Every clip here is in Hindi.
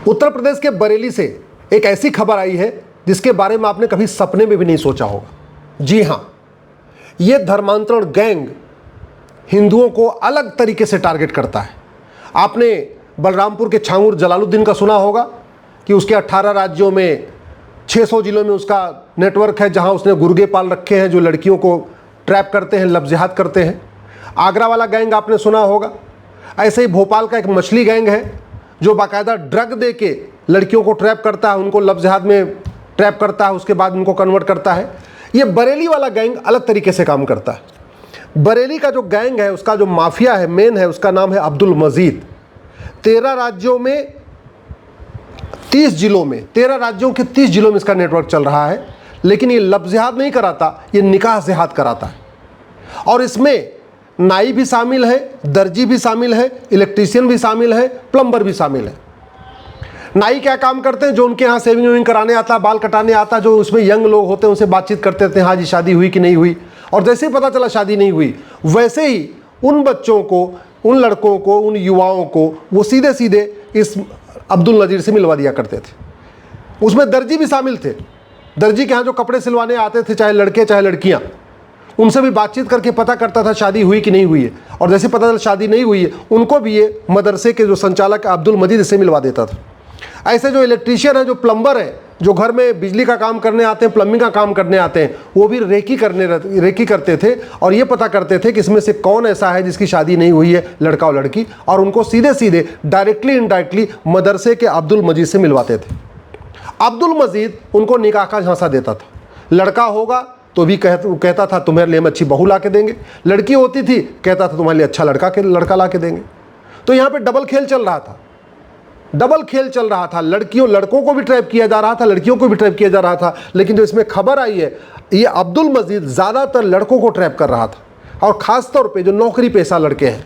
उत्तर प्रदेश के बरेली से एक ऐसी खबर आई है जिसके बारे में आपने कभी सपने में भी नहीं सोचा होगा। जी हाँ, ये धर्मांतरण गैंग हिंदुओं को अलग तरीके से टारगेट करता है। आपने बलरामपुर के छांगुर जलालुद्दीन का सुना होगा कि उसके 18 राज्यों में 600 जिलों में उसका नेटवर्क है, जहां उसने गुर्गे पाल रखे हैं जो लड़कियों को ट्रैप करते हैं, लफ्ज़-ए-जिहाद करते हैं। आगरा वाला गैंग आपने सुना होगा। ऐसे ही भोपाल का एक मछली गैंग है जो बाकायदा ड्रग दे के लड़कियों को ट्रैप करता है, उनको लफ्ज़-ए-जिहाद में ट्रैप करता है, उसके बाद उनको कन्वर्ट करता है। ये बरेली वाला गैंग अलग तरीके से काम करता है। बरेली का जो गैंग है, उसका जो माफिया है, मेन है, उसका नाम है अब्दुल मजीद। 13 राज्यों में 30 जिलों में 13 राज्यों के 30 जिलों में इसका नेटवर्क चल रहा है। लेकिन ये लफ्ज़-ए-जिहाद नहीं कराता, ये निकाह-ए-जिहाद कराता है। और इसमें नाई भी शामिल है, दर्जी भी शामिल है, इलेक्ट्रीशियन भी शामिल है, प्लम्बर भी शामिल है। नाई क्या काम करते हैं? जो उनके यहाँ सेविंग वेविंग कराने आता, बाल कटाने आता, जो उसमें यंग लोग होते हैं उनसे बातचीत करते रहते हैं, हाँ जी शादी हुई कि नहीं हुई। और जैसे ही पता चला शादी नहीं हुई, वैसे ही उन बच्चों को, उन लड़कों को, उन युवाओं को वो सीधे सीधे इस अब्दुल नज़ीर से मिलवा दिया करते थे। उसमें दर्जी भी शामिल थे। दर्जी के यहाँ जो कपड़े सिलवाने आते थे, चाहे लड़के चाहे लड़कियाँ, उनसे भी बातचीत करके पता करता था शादी हुई कि नहीं हुई है। और जैसे पता चला शादी नहीं हुई है, उनको भी ये मदरसे के जो संचालक अब्दुल मजीद से मिलवा देता था। ऐसे जो इलेक्ट्रीशियन है, जो प्लम्बर है, जो घर में बिजली का काम करने आते हैं, प्लम्बिंग का काम करने आते हैं, वो भी रेकी करते थे और ये पता करते थे कि इसमें से कौन ऐसा है जिसकी शादी नहीं हुई है, लड़का और लड़की, और उनको सीधे सीधे डायरेक्टली इनडायरेक्टली मदरसे के अब्दुल मजीद से मिलवाते थे। अब्दुल मजीद उनको निकाह का झांसा देता था। लड़का होगा तो भी कहता था तुम्हारे लिए हम अच्छी बहू ला के देंगे, लड़की होती थी कहता था तुम्हारे लिए अच्छा लड़का ला के देंगे। तो यहाँ पे डबल खेल चल रहा था, डबल खेल चल रहा था। लड़कों को भी ट्रैप किया जा रहा था, लड़कियों को भी ट्रैप किया जा रहा था। लेकिन जो इसमें खबर आई है, ये अब्दुल मजीद ज़्यादातर लड़कों को ट्रैप कर रहा था, और ख़ास तौर पे जो नौकरी पेशा लड़के हैं।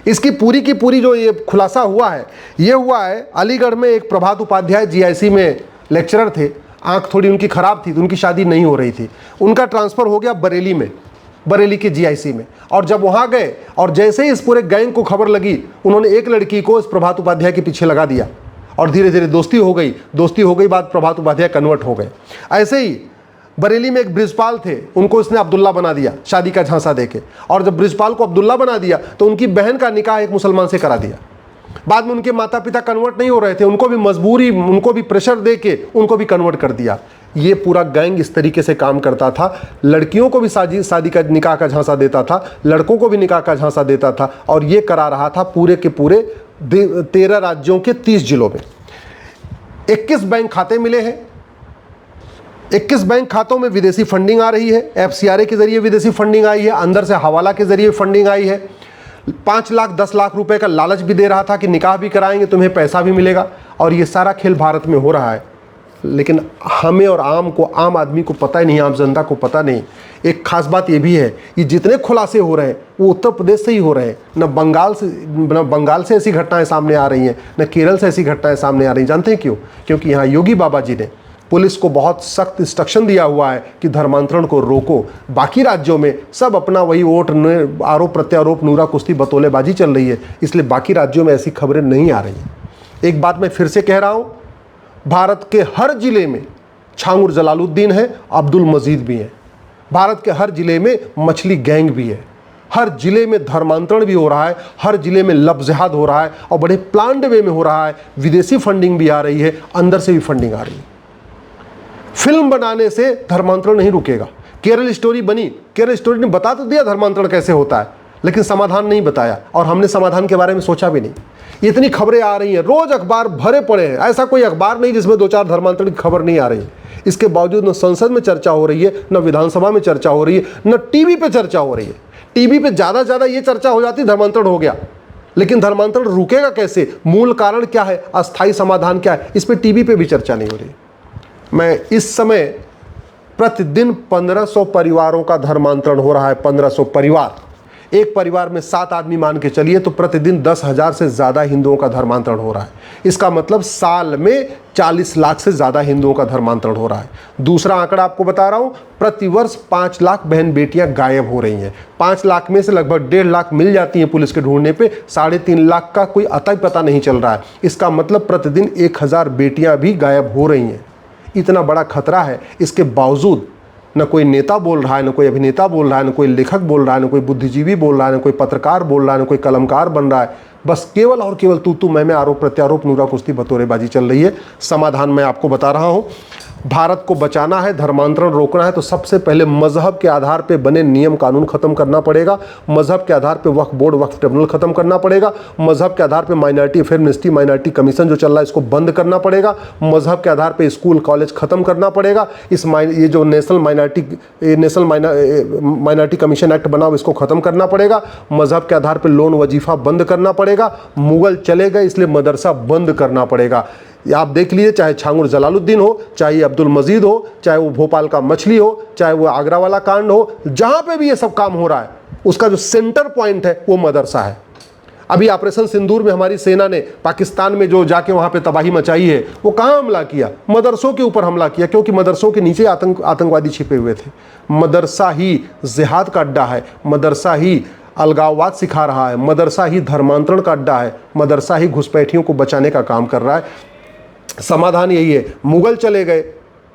इसकी पूरी की पूरी जो ये खुलासा हुआ है, ये हुआ है अलीगढ़ में एक प्रभात उपाध्याय GIC में लेक्चरर थे। आँख थोड़ी उनकी ख़राब थी तो उनकी शादी नहीं हो रही थी। उनका ट्रांसफ़र हो गया बरेली में, बरेली के GIC में। और जब वहाँ गए और जैसे ही इस पूरे गैंग को खबर लगी, उन्होंने एक लड़की को इस प्रभात उपाध्याय के पीछे लगा दिया और धीरे धीरे दोस्ती हो गई। बाद प्रभात उपाध्याय कन्वर्ट हो गए। ऐसे ही बरेली में एक ब्रिजपाल थे, उनको इसने अब्दुल्ला बना दिया शादी का झांसा देके। और जब ब्रिजपाल को अब्दुल्ला बना दिया तो उनकी बहन का निकाह एक मुसलमान से करा दिया। बाद में उनके माता पिता कन्वर्ट नहीं हो रहे थे, उनको भी प्रेशर दे के उनको भी कन्वर्ट कर दिया। ये पूरा गैंग इस तरीके से काम करता था। लड़कियों को भी शादी का निकाह का झांसा देता था, लड़कों को भी निकाह का झांसा देता था, और ये करा रहा था पूरे के पूरे 13 राज्यों के 30 जिलों में। 21 बैंक खाते मिले हैं। 21 बैंक खातों में विदेशी फंडिंग आ रही है। FCRA के जरिए विदेशी फंडिंग आई है, अंदर से हवाला के जरिए फंडिंग आई है। 5 लाख 10 लाख रुपए का लालच भी दे रहा था कि निकाह भी कराएंगे, तुम्हें पैसा भी मिलेगा। और ये सारा खेल भारत में हो रहा है, लेकिन हमें और आम आदमी को पता ही नहीं, आम जनता को पता नहीं। एक खास बात ये भी है, ये जितने खुलासे हो रहे हैं वो उत्तर प्रदेश से ही हो रहे हैं। न बंगाल से ऐसी घटनाएं सामने आ रही हैं, न केरल से ऐसी घटनाएं सामने आ रही हैं। जानते हैं क्यों? क्योंकि यहाँ योगी बाबा जी ने पुलिस को बहुत सख्त इंस्ट्रक्शन दिया हुआ है कि धर्मांतरण को रोको। बाकी राज्यों में सब अपना वही वोट आरोप प्रत्यारोप, नूरा कुश्ती, बतौलेबाजी चल रही है, इसलिए बाकी राज्यों में ऐसी खबरें नहीं आ रही हैं। एक बात मैं फिर से कह रहा हूँ, भारत के हर जिले में छांगुर जलालुद्दीन है, अब्दुल मजीद भी है। भारत के हर जिले में मछली गैंग भी है। हर जिले में धर्मांतरण भी हो रहा है, हर जिले में लफ्ज़-ए-जिहाद हो रहा है, और बड़े प्लान्ड वे में हो रहा है। विदेशी फंडिंग भी आ रही है, अंदर से भी फंडिंग आ रही है। फिल्म बनाने से धर्मांतरण नहीं रुकेगा। केरल स्टोरी बनी, केरल स्टोरी ने बता तो दिया धर्मांतरण कैसे होता है, लेकिन समाधान नहीं बताया, और हमने समाधान के बारे में सोचा भी नहीं। इतनी खबरें आ रही हैं, रोज अखबार भरे पड़े हैं, ऐसा कोई अखबार नहीं जिसमें 2-4 धर्मांतरण की खबर नहीं आ रही है। इसके बावजूद न संसद में चर्चा हो रही है, न विधानसभा में चर्चा हो रही है, न टीवी पे चर्चा हो रही है। टीवी पे ज़्यादा ये चर्चा हो जाती धर्मांतरण हो गया, लेकिन धर्मांतरण रुकेगा कैसे, मूल कारण क्या है, अस्थायी समाधान क्या है, इस पर टीवी पे भी चर्चा नहीं हो रही। मैं इस समय प्रतिदिन 1500 परिवारों का धर्मांतरण हो रहा है। 1500 परिवार, एक परिवार में 7 आदमी मान के चलिए तो प्रतिदिन 10,000 से ज़्यादा हिंदुओं का धर्मांतरण हो रहा है। इसका मतलब साल में 40 लाख से ज़्यादा हिंदुओं का धर्मांतरण हो रहा है। दूसरा आंकड़ा आपको बता रहा हूँ, प्रतिवर्ष 5 लाख बहन बेटियां गायब हो रही हैं। 5 लाख में से लगभग 1.5 लाख मिल जाती हैं पुलिस के ढूंढने पे, 3.5 लाख का कोई अता पता नहीं चल रहा है। इसका मतलब प्रतिदिन 1000 बेटियां भी गायब हो रही हैं। इतना बड़ा खतरा है, इसके बावजूद न कोई नेता बोल रहा है, न कोई अभिनेता बोल रहा है, न कोई लेखक बोल रहा है, न कोई बुद्धिजीवी बोल रहा है, न कोई पत्रकार बोल रहा है, न कोई कलमकार बन रहा है। बस केवल और केवल तू मैं आरोप प्रत्यारोप, नूरा कुश्ती बतौरेबाजी चल रही है। समाधान मैं आपको बता रहा हूं। भारत को बचाना है, धर्मांतरण रोकना है तो सबसे पहले मजहब के आधार पे बने नियम कानून खत्म करना पड़ेगा। मजहब के आधार पे वक्फ बोर्ड, वक्फ ट्रिब्यूनल खत्म करना पड़ेगा। मजहब के आधार पे minority affair ministry, minority commission जो चल रहा है इसको बंद करना पड़ेगा। मजहब के आधार पे स्कूल कॉलेज खत्म करना पड़ेगा। ये जो नेशनल माइनॉरिटी कमीशन एक्ट बना इसको खत्म करना पड़ेगा। मजहब के आधार पे लोन वजीफा बंद करना पड़ेगा। मुगल चले गए इसलिए मदरसा बंद करना पड़ेगा। आप देख लीजिए, चाहे छांगुर जलालुद्दीन हो, चाहे अब्दुल मजीद हो, चाहे वो भोपाल का मछली हो, चाहे वो आगरा वाला कांड हो, जहां पे भी ये सब काम हो रहा है उसका जो सेंटर पॉइंट है वो मदरसा है। अभी ऑपरेशन सिंदूर में हमारी सेना ने पाकिस्तान में जो जाके वहां पे तबाही मचाई है, वो कहां हमला किया? मदरसों के ऊपर हमला किया, क्योंकि मदरसों के नीचे आतंकवादी छिपे हुए थे। मदरसा ही जिहाद का अड्डा है, मदरसा ही अलगाववाद सिखा रहा है, मदरसा ही धर्मांतरण का अड्डा है, मदरसा ही घुसपैठियों को बचाने का काम कर रहा है। समाधान यही है, मुगल चले गए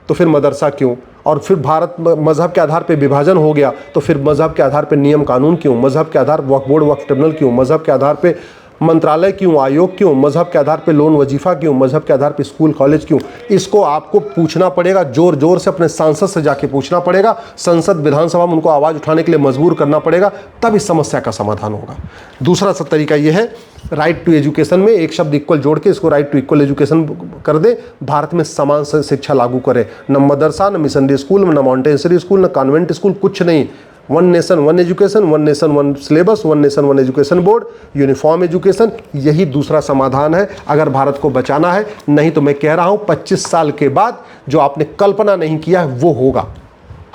तो फिर मदरसा क्यों? और फिर भारत मजहब के आधार पे विभाजन हो गया तो फिर मजहब के आधार पे नियम कानून क्यों? मजहब के आधार वक्फ बोर्ड, वक्फ ट्रिब्यूनल क्यों? मजहब के आधार पे मंत्रालय क्यों, आयोग क्यों? मजहब के आधार पे लोन वजीफा क्यों? मजहब के आधार पे स्कूल कॉलेज क्यों? इसको आपको पूछना पड़ेगा, जोर जोर से अपने सांसद से जाके पूछना पड़ेगा। संसद विधानसभा में उनको आवाज़ उठाने के लिए मजबूर करना पड़ेगा, तब इस समस्या का समाधान होगा। दूसरा तरीका यह है, राइट टू एजुकेशन में एक शब्द इक्वल जोड़ के इसको राइट टू इक्वल एजुकेशन कर दे। भारत में समान शिक्षा लागू करे, न मदरसा, न मिशनरी स्कूल, न मॉन्टेसरी स्कूल, न कॉन्वेंट स्कूल, कुछ नहीं। One nation one education, one nation one syllabus, one nation one education board, uniform education, यही दूसरा समाधान है अगर भारत को बचाना है। नहीं तो मैं कह रहा हूं 25 साल के बाद जो आपने कल्पना नहीं किया है वो होगा।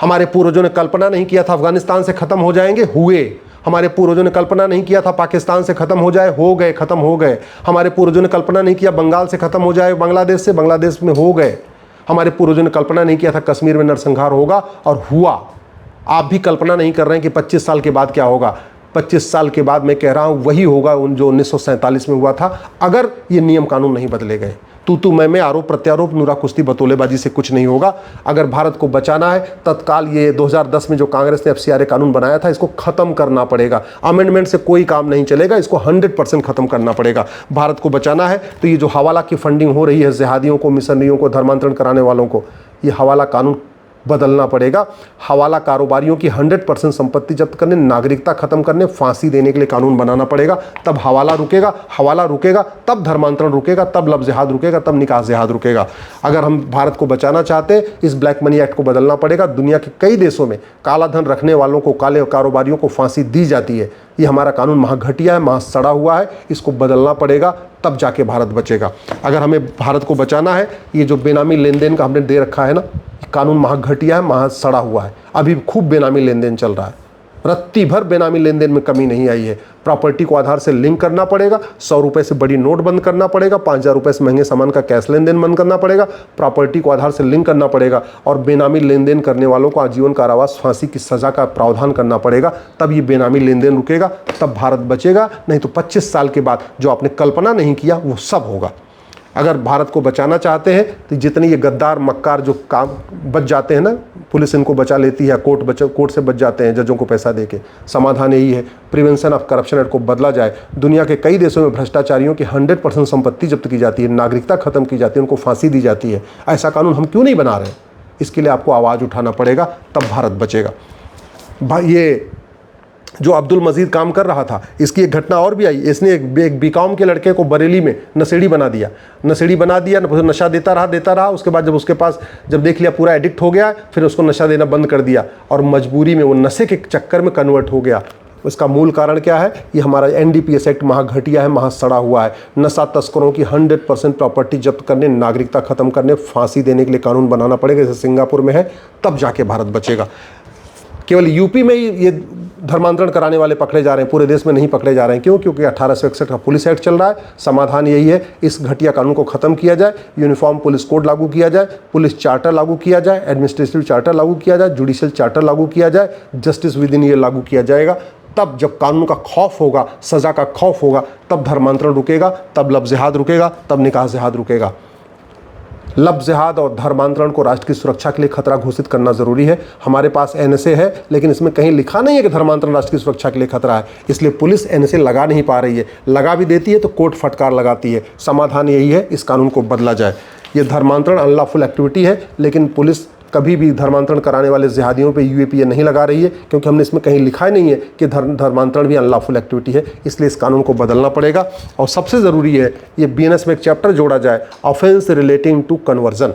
हमारे पूर्वजों ने कल्पना नहीं किया था अफगानिस्तान से खत्म हो जाएंगे, हुए। हमारे पूर्वजों ने कल्पना नहीं किया था पाकिस्तान से खत्म हो जाए, हो गए, खत्म हो गए। हमारे पूर्वजों ने कल्पना नहीं किया बंगाल से खत्म हो जाए बांग्लादेश से, बांग्लादेश में हो गए। हमारे पूर्वजों ने कल्पना नहीं किया था कश्मीर में नरसंहार होगा, और हुआ। आप भी कल्पना नहीं कर रहे हैं कि 25 साल के बाद क्या होगा। 25 साल के बाद मैं कह रहा हूं वही होगा जो 1947 में हुआ था, अगर ये नियम कानून नहीं बदले गए। तू मैं आरोप प्रत्यारोप, नूरा कुश्ती बतौलेबाजी से कुछ नहीं होगा। अगर भारत को बचाना है तत्काल ये 2010 में जो कांग्रेस ने FCRA कानून बनाया था इसको खत्म करना पड़ेगा। अमेंडमेंट से कोई काम नहीं चलेगा, इसको 100% खत्म करना पड़ेगा। भारत को बचाना है तो ये जो हवाला की फंडिंग हो रही है जिहादियों को, मिशनरियों को, धर्मांतरण कराने वालों को, ये हवाला कानून बदलना पड़ेगा। हवाला कारोबारियों की 100% संपत्ति जब्त करने, नागरिकता खत्म करने, फांसी देने के लिए कानून बनाना पड़ेगा, तब हवाला रुकेगा। हवाला रुकेगा तब धर्मांतरण रुकेगा, तब लव जिहाद रुकेगा, तब निकाह जिहाद रुकेगा। अगर हम भारत को बचाना चाहते हैं इस ब्लैक मनी एक्ट को बदलना पड़ेगा। दुनिया के कई देशों में काला धन रखने वालों को, काले कारोबारियों को फांसी दी जाती है। ये हमारा कानून महाघटिया है, महा सड़ा हुआ है, इसको बदलना पड़ेगा, तब जाके भारत बचेगा। अगर हमें भारत को बचाना है, ये जो बेनामी लेन देन का हमने दे रखा है ना, कानून महाघटिया है, महा सड़ा हुआ है। अभी खूब बेनामी लेन देन चल रहा है, रत्ती भर बेनामी लेन देन में कमी नहीं आई है। प्रॉपर्टी को आधार से लिंक करना पड़ेगा, 100 रुपये से बड़ी नोट बंद करना पड़ेगा, 5000 रुपये से महंगे सामान का कैश लेन देन बंद करना पड़ेगा, प्रॉपर्टी को आधार से लिंक करना पड़ेगा, और बेनामी लेन देन करने वालों को आजीवन कारावास, फांसी की सज़ा का प्रावधान करना पड़ेगा। तब ये बेनामी लेन देन रुकेगा, तब भारत बचेगा। नहीं तो 25 साल के बाद जो आपने कल्पना नहीं किया वो सब होगा। अगर भारत को बचाना चाहते हैं तो जितने ये गद्दार मक्कार जो काम बच जाते हैं ना, पुलिस इनको बचा लेती है, कोर्ट से बच जाते हैं जजों को पैसा देके। समाधान यही है, प्रिवेंशन ऑफ करप्शन एक्ट को बदला जाए। दुनिया के कई देशों में भ्रष्टाचारियों की 100% संपत्ति जब्त की जाती है, नागरिकता खत्म की जाती है, उनको फांसी दी जाती है। ऐसा कानून हम क्यों नहीं बना रहे? इसके लिए आपको आवाज़ उठाना पड़ेगा, तब भारत बचेगा। ये जो अब्दुल मजीद काम कर रहा था, इसकी एक घटना और भी आई। इसने एक बीकॉम के लड़के को बरेली में नशेड़ी बना दिया, नशा देता रहा। उसके बाद जब उसके पास जब देख लिया पूरा एडिक्ट हो गया, फिर उसको नशा देना बंद कर दिया, और मजबूरी में वो नशे के चक्कर में कन्वर्ट हो गया। इसका मूल कारण क्या है? ये हमारा NDPS एक्ट महाघटिया है, महा सड़ा हुआ है। नशा तस्करों की 100% प्रॉपर्टी जब्त करने, नागरिकता खत्म करने, फांसी देने के लिए कानून बनाना पड़ेगा, जैसे सिंगापुर में है, तब जाके भारत बचेगा। केवल यूपी में ही ये धर्मांतरण कराने वाले पकड़े जा रहे हैं, पूरे देश में नहीं पकड़े जा रहे हैं। क्यों? क्योंकि 1861 का पुलिस एक्ट चल रहा है। समाधान यही है, इस घटिया कानून को खत्म किया जाए, यूनिफॉर्म पुलिस कोड लागू किया जाए, पुलिस चार्टर लागू किया जाए, एडमिनिस्ट्रेटिव चार्टर लागू किया जाए, जुडिशियल चार्टर लागू किया जाए, जस्टिस विद इन ये लागू किया जाएगा। तब जब कानून का खौफ होगा, सजा का खौफ होगा, तब धर्मांतरण रुकेगा, तब लव जिहाद रुकेगा, तब निकाह जिहाद रुकेगा। लव जिहाद और धर्मांतरण को राष्ट्र की सुरक्षा के लिए खतरा घोषित करना जरूरी है। हमारे पास एनएसए है, लेकिन इसमें कहीं लिखा नहीं है कि धर्मांतरण राष्ट्र की सुरक्षा के लिए खतरा है, इसलिए पुलिस एनएसए लगा नहीं पा रही है। लगा भी देती है तो कोर्ट फटकार लगाती है। समाधान यही है, इस कानून को बदला जाए। ये धर्मांतरण अनलॉफुल एक्टिविटी है, लेकिन पुलिस कभी भी धर्मांतरण कराने वाले जिहादियों पे यूएपीए नहीं लगा रही है, क्योंकि हमने इसमें कहीं लिखा ही नहीं है कि धर्मांतरण भी अनलॉफुल एक्टिविटी है। इसलिए इस कानून को बदलना पड़ेगा। और सबसे ज़रूरी है, ये बीएनएस में एक चैप्टर जोड़ा जाए, ऑफेंस रिलेटिंग टू कन्वर्जन।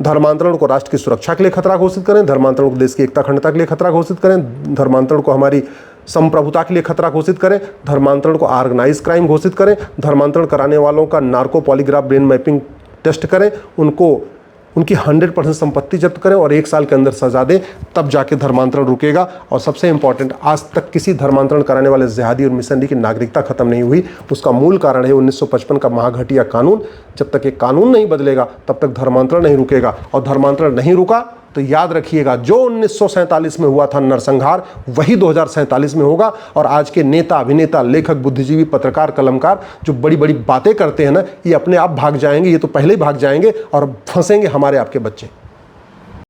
धर्मांतरण को राष्ट्र की सुरक्षा के लिए खतरा घोषित करें, धर्मांतरण को देश की एकता अखंडता के लिए खतरा घोषित करें, धर्मांतरण को हमारी संप्रभुता के लिए खतरा घोषित करें, धर्मांतरण को ऑर्गेनाइज क्राइम घोषित करें, धर्मांतरण कराने वालों का narco polygraph brain mapping test करें, उनकी 100% संपत्ति जब्त करें और 1 साल के अंदर सजा दें, तब जाके धर्मांतरण रुकेगा। और सबसे इंपॉर्टेंट, आज तक किसी धर्मांतरण कराने वाले जिहादी और मिशनरी की नागरिकता खत्म नहीं हुई। उसका मूल कारण है 1955 का महाघटिया कानून। जब तक ये कानून नहीं बदलेगा, तब तक धर्मांतरण नहीं रुकेगा। और धर्मांतरण नहीं रुका तो याद रखिएगा, जो 1947 में हुआ था नरसंहार, वही 2047 में होगा। और आज के नेता, अभिनेता, लेखक, बुद्धिजीवी, पत्रकार, कलमकार जो बड़ी बड़ी बातें करते हैं ना, ये अपने आप भाग जाएंगे। ये तो पहले ही भाग जाएंगे और फंसेंगे हमारे आपके बच्चे।